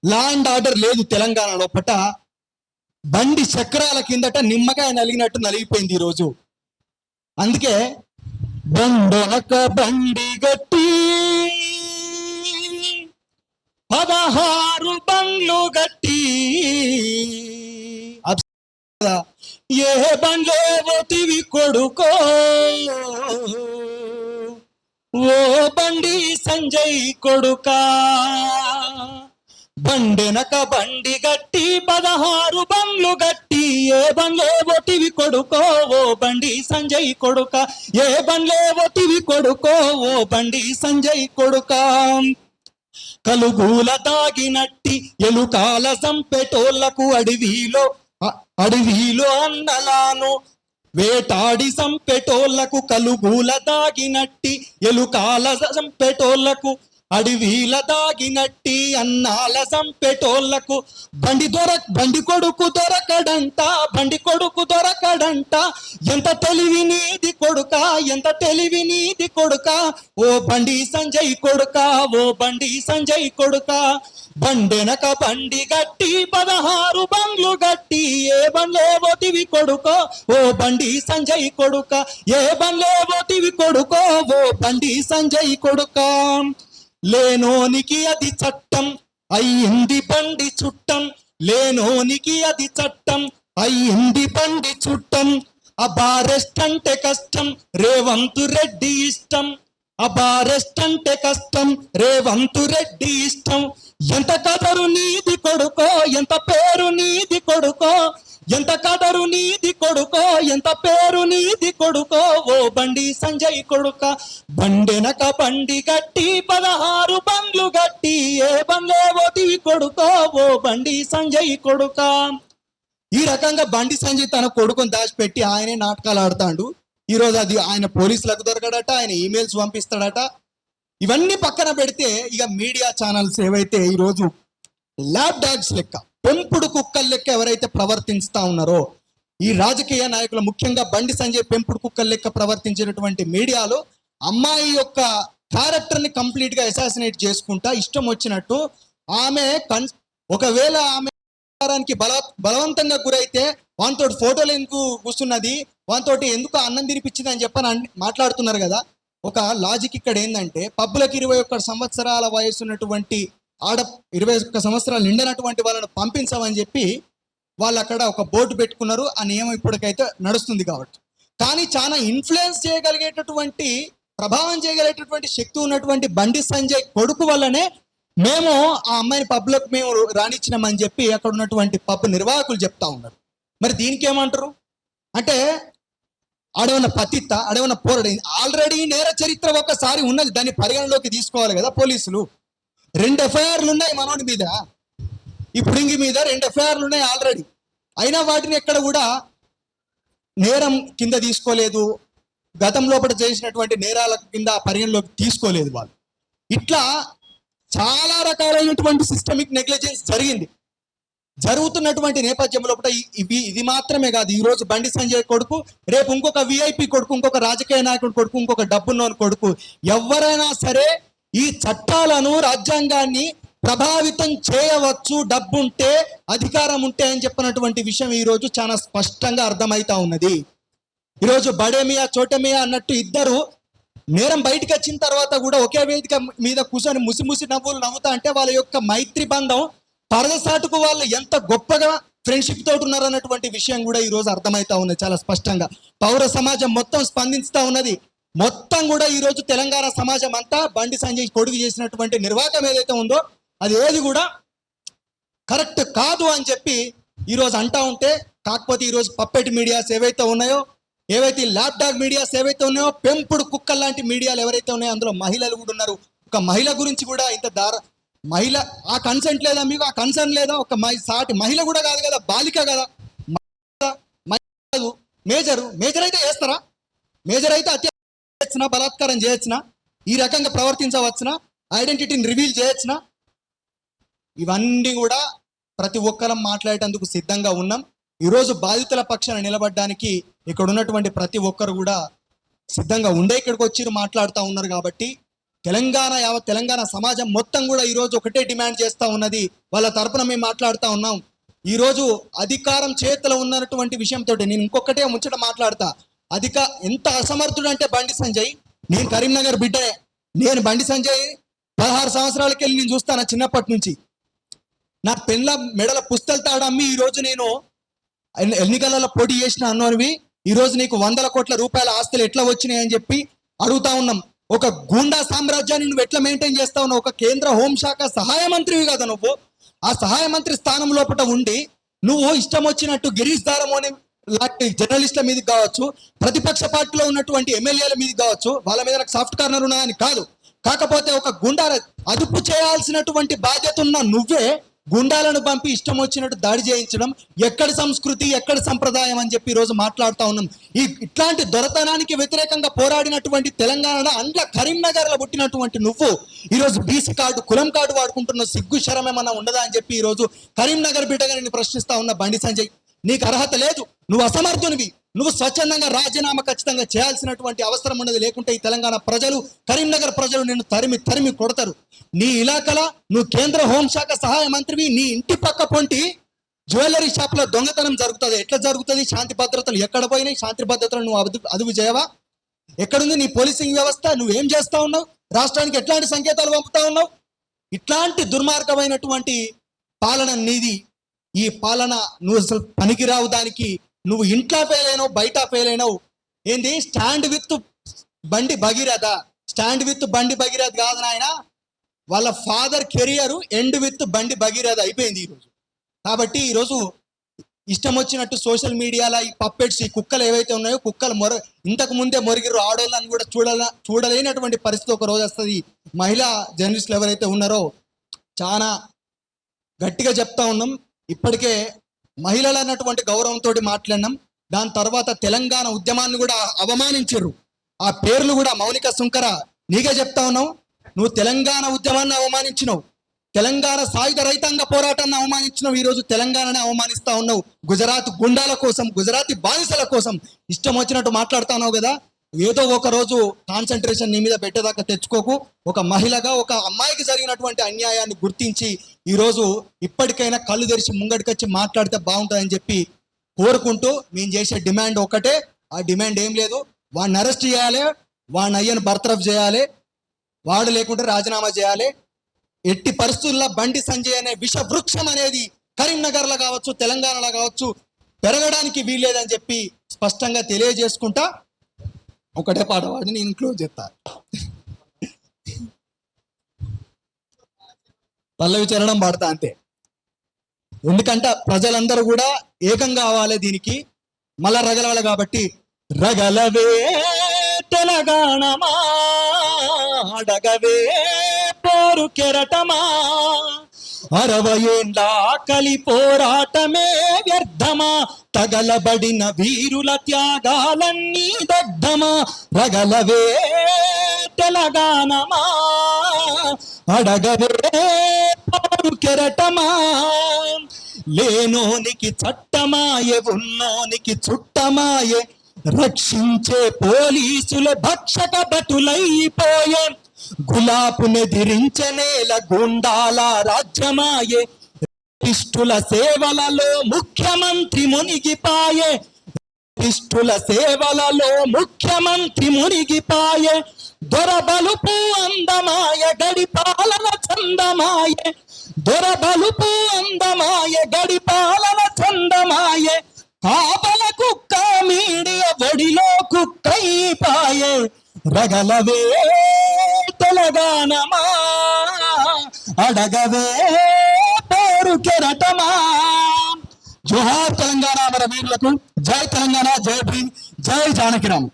Law and order లేదు తెలంగాణలో. పట బండి చక్రాల కిందట నిమ్మకాయ నలిగినట్టు నలిగిపోయింది ఈరోజు. అందుకే బండొనక బండి గట్టి 16 బండ్లు గట్టి ఏ బండ్లే పోతివి కొడుకో ఓ బండి సంజయ్ కొడుకా. బండెనక బండి గట్టి 16 బండ్లు గట్టి ఏ బండ్లే పోతివి కొడుకో ఓ బండి సంజయ్ కొడుక. ఏ బండ్లే పోతివి కొడుకో ఓ బండి సంజయ్ కొడుక. కలుగుల దాగినట్టి ఎలుకాల సంపెటోళ్లకు అడవిలో అన్నలాను వేటాడి సంపెటోళ్లకు కలుగుల దాగినట్టి ఎలుకాల సంపెటోళ్లకు అడవిల దాగినట్టి అన్నాల సంపెటోళ్లకు బండి కొడుకు దొరకడంట బండి కొడుకు దొరకడంట. ఎంత తెలివి నీది కొడుక ఎంత తెలివి నీది కొడుక ఓ బండి సంజయ్ కొడుక ఓ బండి సంజయ్ కొడుక. బండెనక బండి గట్టి 16 బండ్లు గట్టి ఏ బండ్లే పోతివి కొడుకో ఓ బండి సంజయ్ కొడుక. ఏ బండ్లే పోతివి కొడుకో ఓ బండి సంజయ్ కొడుక. లేనోనికి అది చట్టం అయ్యింది బండి చుట్టం. లేనోనికి అది చట్టం అయ్యింది బండి చుట్టం. అబారెస్ట్ అంటే కష్టం రేవంత్ రెడ్డి ఇష్టం. అబారెస్ట్ అంటే కష్టం రేవంత్ రెడ్డి ఇష్టం. ఎంత కదరు నీది కొడుకో ఎంత పేరు నీది కొడుకో ఎంత కదరు నీది కొడుకో ఎంత పేరు నీది కొడుకో ఓ బండి సంజయ్ కొడుక. బండెనక బండి గట్టి 16 బండ్లు గట్టి ఏ బండ్లే పోతివి కొడుకో ఓ బండి సంజయ్ కొడుక. ఈ రకంగా బండి సంజయ్ తన కొడుకుని దాచిపెట్టి ఆయనే నాటకాలు ఆడతాడు. ఈరోజు అది ఆయన పోలీసులకు దొరకడట, ఆయన ఈమెయిల్స్ పంపిస్తాడట. ఇవన్నీ పక్కన పెడితే ఇక మీడియా ఛానల్స్ ఏవైతే ఈరోజు ల్యాబ్ డాగ్స్ లెక్క పెంపుడు కుక్కల లెక్క ఎవరైతే ప్రవర్తిస్తా ఉన్నారో ఈ రాజకీయ నాయకులు, ముఖ్యంగా బండి సంజయ్ పెంపుడు కుక్కల లెక్క ప్రవర్తించినటువంటి మీడియాలో అమ్మాయి యొక్క క్యారెక్టర్ని కంప్లీట్ గా అసాసినేట్ చేసుకుంటా ఇష్టం వచ్చినట్టు ఆమె ఒకవేళ ఆమె బలవంతంగా గురైతే వానితోటి ఫోటోలు ఎందుకు కూర్చున్నది, వానితోటి ఎందుకు అన్నం తినిపించింది అని చెప్పని మాట్లాడుతున్నారు కదా. ఒక లాజిక్ ఇక్కడ ఏంటంటే పబ్బులకు 21 సంవత్సరాల వయసు ఉన్నటువంటి 21 సంవత్సరాలు నిండినటువంటి వాళ్ళను పంపించమని చెప్పి వాళ్ళు అక్కడ ఒక బోర్డు పెట్టుకున్నారు. ఆ నియమం ఇప్పటికైతే నడుస్తుంది కాబట్టి. కానీ చాలా ఇన్ఫ్లుయెన్స్ చేయగలిగేటటువంటి ప్రభావం చేయగలిగేటటువంటి శక్తి ఉన్నటువంటి బండి సంజయ్ కొడుకు వల్లనే మేము ఆ అమ్మాయిని పబ్లకు మేము రానిచ్చినామని చెప్పి అక్కడ ఉన్నటువంటి పబ్ నిర్వాహకులు చెప్తా ఉన్నారు. మరి దీనికి ఏమంటారు అంటే ఆడేమన్నా పతిత్త ఆడేమన్నా పోరాడు. ఆల్రెడీ నేర చరిత్ర ఒకసారి ఉన్నది, దాన్ని పరిగణలోకి తీసుకోవాలి కదా పోలీసులు. 2 ఎఫ్ఐఆర్లు ఉన్నాయి మనోడి మీద, ఈ పుడింగి మీద 2 ఎఫ్ఐఆర్లు ఉన్నాయి ఆల్రెడీ. అయినా వాటిని ఎక్కడ కూడా నేరం కింద తీసుకోలేదు, గతంలో చేసినటువంటి నేరాల కింద పరిగణలోకి తీసుకోలేదు వాళ్ళు. ఇట్లా చాలా రకాలైనటువంటి సిస్టమిక్ నెగ్లిజెన్స్ జరుగుతున్నటువంటి నేపథ్యంలో ఇది మాత్రమే కాదు. ఈ రోజు బండి సంజయ్ కొడుకు, రేపు ఇంకొక విఐపి కొడుకు, ఇంకొక రాజకీయ నాయకుడు కొడుకు, ఇంకొక డబ్బున్నోని కొడుకు, ఎవరైనా సరే ఈ చట్టాలను రాజ్యాంగాన్ని ప్రభావితం చేయవచ్చు డబ్బుంటే అధికారం ఉంటే అని చెప్పినటువంటి విషయం ఈ రోజు చాలా స్పష్టంగా అర్థమవుతా ఉన్నది. ఈరోజు బడేమియా చోటమియా అన్నట్టు ఇద్దరు నేరం బయటకు వచ్చిన తర్వాత కూడా ఒకే వేదిక మీద కూర్చొని ముసి నవ్వులు నవ్వుతా అంటే వాళ్ళ యొక్క మైత్రి బంధం పరదసాటుకు వాళ్ళు ఎంత గొప్పగా ఫ్రెండ్షిప్ తోటి ఉన్నారు అన్నటువంటి విషయం కూడా ఈ రోజు అర్థమవుతా ఉన్నది చాలా స్పష్టంగా. పౌర సమాజం మొత్తం స్పందిస్తూ ఉన్నది. మొత్తం కూడా ఈ రోజు తెలంగాణ సమాజం అంతా బండి సంజయ్ కొడుకు చేసినటువంటి నిర్వాహకం ఏదైతే ఉందో అది ఏది కూడా కరెక్ట్ కాదు అని చెప్పి ఈరోజు అంటా ఉంటే, కాకపోతే ఈరోజు పప్పెట్ మీడియాస్ ఏవైతే ఉన్నాయో, ఏవైతే ల్యాబ్ డాగ్ మీడియాస్ ఏవైతే ఉన్నాయో, పెంపుడు కుక్కల లాంటి మీడియాలు ఎవరైతే ఉన్నాయో అందులో మహిళలు కూడా ఉన్నారు. ఒక మహిళ గురించి కూడా మహిళ ఆ కన్సెంట్ లేదా మీకు, ఆ కన్సర్న్ లేదా, ఒక సాటి మహిళ కూడా కాదు కదా, బాలిక కదా, మేజర్ అయితే చేస్తారా? మేజర్ అయితే హత్య చేయొచ్చునా, బలాత్కారం చేయొచ్చునా, ఈ రకంగా ప్రవర్తించవచ్చునా, ఐడెంటిటీని రివీల్ చేయొచ్చునా? ఇవన్నీ కూడా ప్రతి ఒక్కరం మాట్లాడేటందుకు సిద్ధంగా ఉన్నాం. ఈరోజు బాధితుల పక్షాన నిలబడడానికి ఇక్కడ ఉన్నటువంటి ప్రతి ఒక్కరు కూడా సిద్ధంగా ఉండే ఇక్కడికి వచ్చి మాట్లాడుతూ ఉన్నారు. కాబట్టి యావత్ తెలంగాణ సమాజం మొత్తం కూడా ఈరోజు ఒకటే డిమాండ్ చేస్తూ ఉన్నది. వాళ్ళ తరపున మేము మాట్లాడుతూ ఉన్నాం. ఈరోజు అధికారం చేతిలో ఉన్నటువంటి విషయంతో నేను ఇంకొకటే ముచ్చట మాట్లాడతా. ఎంత అసమర్థుడు అంటే బండి సంజయ్. నేను కరీంనగర్ బిడ్డనే. నేను బండి సంజయ్ 16 సంవత్సరాలకి వెళ్ళి నేను చూస్తాను చిన్నప్పటి నుంచి. నా పెళ్ళ మెడల పుస్తలు తాడమ్మి ఈరోజు నేను ఎన్నికలలో పోటీ చేసిన అన్నోనివి ఈరోజు నీకు 100 కోట్ల రూపాయల ఆస్తులు ఎట్లా వచ్చినాయి అని చెప్పి అడుగుతా ఉన్నాం. ఒక గూండా సామ్రాజ్యాన్ని నువ్వు ఎట్లా మెయింటైన్ చేస్తా ఉన్నావు? ఒక కేంద్ర హోంశాఖ సహాయ మంత్రివి కదా నువ్వు. ఆ సహాయ మంత్రి స్థానం లోపల ఉండి నువ్వు ఇష్టం వచ్చినట్టు గిరీష్ దారమోని లాంటి జర్నలిస్టుల మీదకి కావచ్చు, ప్రతిపక్ష పార్టీలో ఉన్నటువంటి ఎమ్మెల్యేల మీదకి కావచ్చు, వాళ్ళ మీద నాకు సాఫ్ట్ కార్నర్ ఉన్నదని కాదు. కాకపోతే ఒక గుండా అదుపు చేయాల్సినటువంటి బాధ్యత ఉన్న నువ్వే గుండాలను పంపి ఇష్టం వచ్చినట్టు దాడి చేయించడం ఎక్కడి సంస్కృతి, ఎక్కడి సంప్రదాయం అని చెప్పి ఈరోజు మాట్లాడుతూ ఉన్నాం. ఇట్లాంటి దొరతనానికి వ్యతిరేకంగా పోరాడినటువంటి తెలంగాణ అండ్ల కరీంనగర్లో పుట్టినటువంటి నువ్వు ఈరోజు బీసీ కార్డు, కులం కార్డు వాడుకుంటున్న సిగ్గు శరం ఏమన్నా ఉండదా అని చెప్పి ఈరోజు కరీంనగర్ బిడ్డగా నేను ప్రశ్నిస్తా ఉన్న బండి సంజయ్. నీకు అర్హత లేదు, నువ్వు అసమర్థునివి. నువ్వు స్వచ్ఛందంగా రాజీనామా ఖచ్చితంగా చేయాల్సినటువంటి అవసరం ఉన్నది. లేకుంటే ఈ తెలంగాణ ప్రజలు, కరీంనగర్ ప్రజలు నిన్ను తరిమి కొడతారు. నీ ఇలాకల నువ్వు కేంద్ర హోంశాఖ సహాయ మంత్రివి. నీ ఇంటి పక్క పొంటి జ్యువెలరీ షాప్ లో దొంగతనం జరుగుతుంది. ఎట్లా జరుగుతుంది? శాంతి భద్రతలు ఎక్కడ పోయినాయి? శాంతి భద్రతలు నువ్వు అదుపు చేయవా? ఎక్కడుంది నీ పోలీసింగ్ వ్యవస్థ? నువ్వేం చేస్తా ఉన్నావు? రాష్ట్రానికి ఎట్లాంటి సంకేతాలు పంపుతా ఉన్నావు? ఇట్లాంటి దుర్మార్గమైనటువంటి పాలన నీది. ఈ పాలన నువ్వు అసలు పనికిరావు. దానికి నువ్వు ఇంట్లో ఫెయిల్ అయినావు, బయట ఫెయిల్ అయినావు. ఏంది స్టాండ్ విత్ బండి భగీరథ? స్టాండ్ విత్ బండి భగీరథ కాదు నాయన. వాళ్ళ ఫాదర్ కెరియర్ ఎండ్ విత్ బండి భగీరథ అయిపోయింది ఈరోజు. కాబట్టి ఈరోజు ఇష్టం వచ్చినట్టు సోషల్ మీడియాలో ఈ పప్పెట్స్, ఈ కుక్కలు ఏవైతే ఉన్నాయో, కుక్కలు ఇంతకు ముందే మొరిగిరు ఆడోళ్ళని కూడా చూడలేనటువంటి పరిస్థితి ఒక రోజు వస్తుంది. మహిళా జర్నలిస్టులు ఎవరైతే ఉన్నారో చాలా గట్టిగా చెప్తా ఉన్నాం. ఇప్పటికే మహిళలు అన్నటువంటి గౌరవంతో మాట్లాడినాం. దాని తర్వాత తెలంగాణ ఉద్యమాన్ని కూడా అవమానించారు. ఆ పేర్లు కూడా మౌనిక సుంకర నీకే చెప్తా ఉన్నావు. నువ్వు తెలంగాణ ఉద్యమాన్ని అవమానించినావు, తెలంగాణ సాయుధ రైతాంగ పోరాటాన్ని అవమానించినావు. ఈరోజు తెలంగాణని అవమానిస్తా ఉన్నావు. గుజరాత్ గుండాల కోసం, గుజరాతీ బానిసల కోసం ఇష్టం వచ్చినట్టు మాట్లాడుతా ఉన్నావు కదా. ఏదో ఒక రోజు కాన్సన్ట్రేషన్ నీ మీద పెట్టేదాకా తెచ్చుకోకు. ఒక మహిళగా, ఒక అమ్మాయికి జరిగినటువంటి అన్యాయాన్ని గుర్తించి ఈరోజు ఇప్పటికైనా కళ్ళు తెరిచి ముంగడికొచ్చి మాట్లాడితే బాగుంటుందని చెప్పి కోరుకుంటూ మేము చేసే డిమాండ్ ఒకటే. ఆ డిమాండ్ ఏం లేదు, వాడిని అరెస్ట్ చేయాలి, వాడిని అయ్యను బర్తరఫ్ చేయాలి, వాడు లేకుంటే రాజీనామా చేయాలి. ఎట్టి పరిస్థితుల్లో బండి సంజయ్ అనే విష వృక్షం అనేది కరీంనగర్లో కావచ్చు, తెలంగాణలో కావచ్చు పెరగడానికి వీల్లేదని చెప్పి స్పష్టంగా తెలియజేసుకుంటా ఒకటే పాట పాడి నేను క్లోజ్ చేస్తా. పల్లవి చరణం పాడతా అంతే. ఎందుకంటే ప్రజలందరూ కూడా ఏకం కావాలి దీనికి. మళ్ళా రగలవాలి కాబట్టి రగలవే తెలంగాణమా, అడగవే పోరు కెరటమా, 60 ఏళ్ళ కలి పోరాటమే వ్యర్థమా, తగలబడిన వీరుల త్యాగాలన్నీ దగ్ధమా. రగలవే తెలంగాణమా, అడగవే పోరు కెరటమా, లేనోనికి చట్టమాయే, ఉన్నోనికి చుట్టమాయే, రక్షించే పోలీసుల భక్షక భటులైపోయే, గులాపునెదిరించనేల గుండాల రాజ్యమాయే, ఇష్టుల సేవలలో ముఖ్యమంత్రి మునిగిపాయే, ఇష్టుల సేవలలో ముఖ్యమంత్రి మునిగిపాయే, దొరబలుపు అందమాయ, గడిపాలన చందమాయే, దొరబలుపు అందమాయ, గడిపాలన చందమాయే, కాపల కుక్క మీడియ ఒడిలో కుక్కైపాయే. రగలవే తెలంగాణమా, అడగవే పోరు కెరటమా. జోహార్ తెలంగాణ మన వీరులకు. జై తెలంగాణ, జై భీమ్, జై జానకిరామ్.